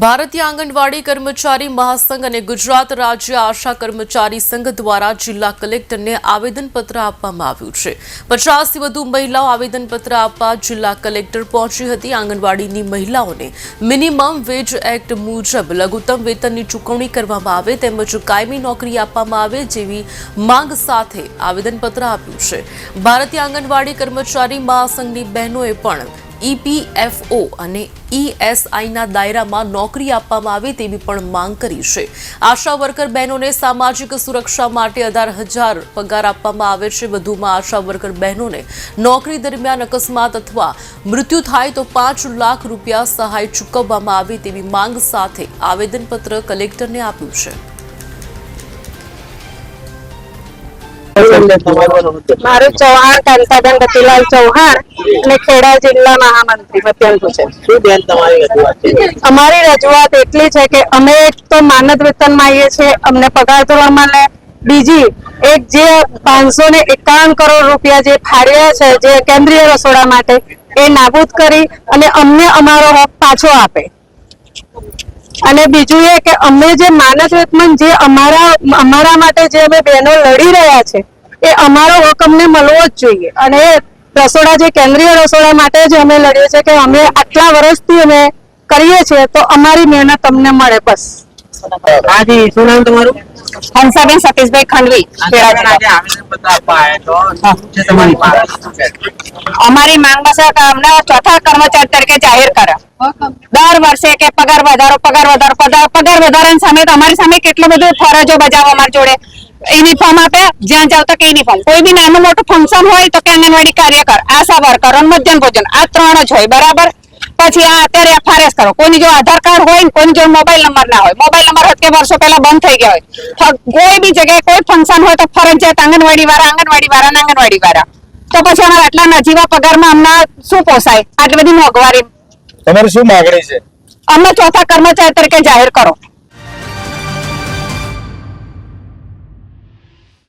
ભારતીય આંગણવાડી કર્મચારી મહાસંઘ અને ગુજરાત રાજ્ય આશા કર્મચારી સંઘ દ્વારા જિલ્લા કલેક્ટરને આવેદનપત્ર આપવામાં આવ્યું છે। 50 થી વધુ મહિલાઓ આવેદનપત્ર આપવા જિલ્લા કલેક્ટર પહોંચી હતી। આંગણવાડીની મહિલાઓને મિનિમમ વેજ એક્ટ મુજબ લઘુત્તમ વેતનની ચૂકવણી કરવામાં આવે તેમજ કાયમી નોકરી આપવામાં આવે જેવી માંગ સાથે આવેદનપત્ર આપ્યું છે। ભારતીય આંગણવાડી કર્મચારી મહાસંઘની બહેનોએ પણ EPFO અને ESIના દાયરામાં નોકરી આપવામાં આવે તેવી પણ માંગ કરી છે। આશા વર્કર બહેનોને સામાજિક સુરક્ષા માટે 18,000 પગાર આપવામાં આવે છે। વધુમાં આશા વર્કર બહેનોને નોકરી દરમિયાન અકસ્માત અથવા મૃત્યુ થાય તો 5 લાખ રૂપિયા સહાય ચૂકવવામાં આવે તેવી માંગ સાથે આવેદનપત્ર કલેક્ટરને આપ્યું છે। मारू चौहान कांताबेन रतिलाल चौहान ने खेड़ा जिला महामंत्री मध्यमपुर छे। अमारी रजूआत एटली छे के अमे एक तो मानद वेतन में आવીએ છીએ, अमने पगार धोरण माने बीजी एक जे 551 करोड़ रुपया जे फाळ्या छे जे केंद्रीय रसोड़ा माटे ए नाबूद करी अने अમને અમારો હક પાછો આપે। અને બીજું એ કે અમને જે માનદ વેતન જે અમારા માટે જે અમે બહેનો લડી રહ્યા છે એ અમારો હક અમને મળવો જ જોઈએ। અને રસોડા જે કેન્દ્રીય રસોડા માટે જ અમે લડીએ છીએ કે અમે આટલા વર્ષથી અમે કરીએ છીએ તો અમારી મહેનત અમને મળે બસ। હાજી, શું નામ તમારું? હંસાબેન સતીશભાઈ ખંડવી। અમારી માંગ બસ અમને ચોથા કર્મચારી તરીકે જાહેર કરે। દર વર્ષે કે પગાર વધારાની સામે તમારી સામે કેટલો બધો ફરજો બજાવો અમારી જોડે। યુનિફોર્મ આપે, જ્યાં જાવ તો કે યુનિફોર્મ, કોઈ બી નાનું મોટું ફંક્શન હોય તો કે આંગણવાડી કાર્યકર, આશા વર્કર અને મધ્યાહન ભોજન આ 3 જ હોય બરાબર। પછી આ અત્યારે FRS કરો, કોઈની જો આધાર કાર્ડ હોય ને કોઈની જો મોબાઈલ નંબર ના હોય, મોબાઈલ નંબર કે વર્ષો પહેલા બંધ થઈ ગયા હોય, કોઈ બી જગ્યાએ કોઈ ફંક્શન હોય તો ફરજિયાત આંગણવાડી વાળા તો પછી અમારા આટલા નજીવા પગારમાં અમને શું પોસાય? આટલી બધી મોંઘવારી। તમારી શું માંગણી છે? અમને ચોથા કર્મચારી તરીકે જાહેર કરો।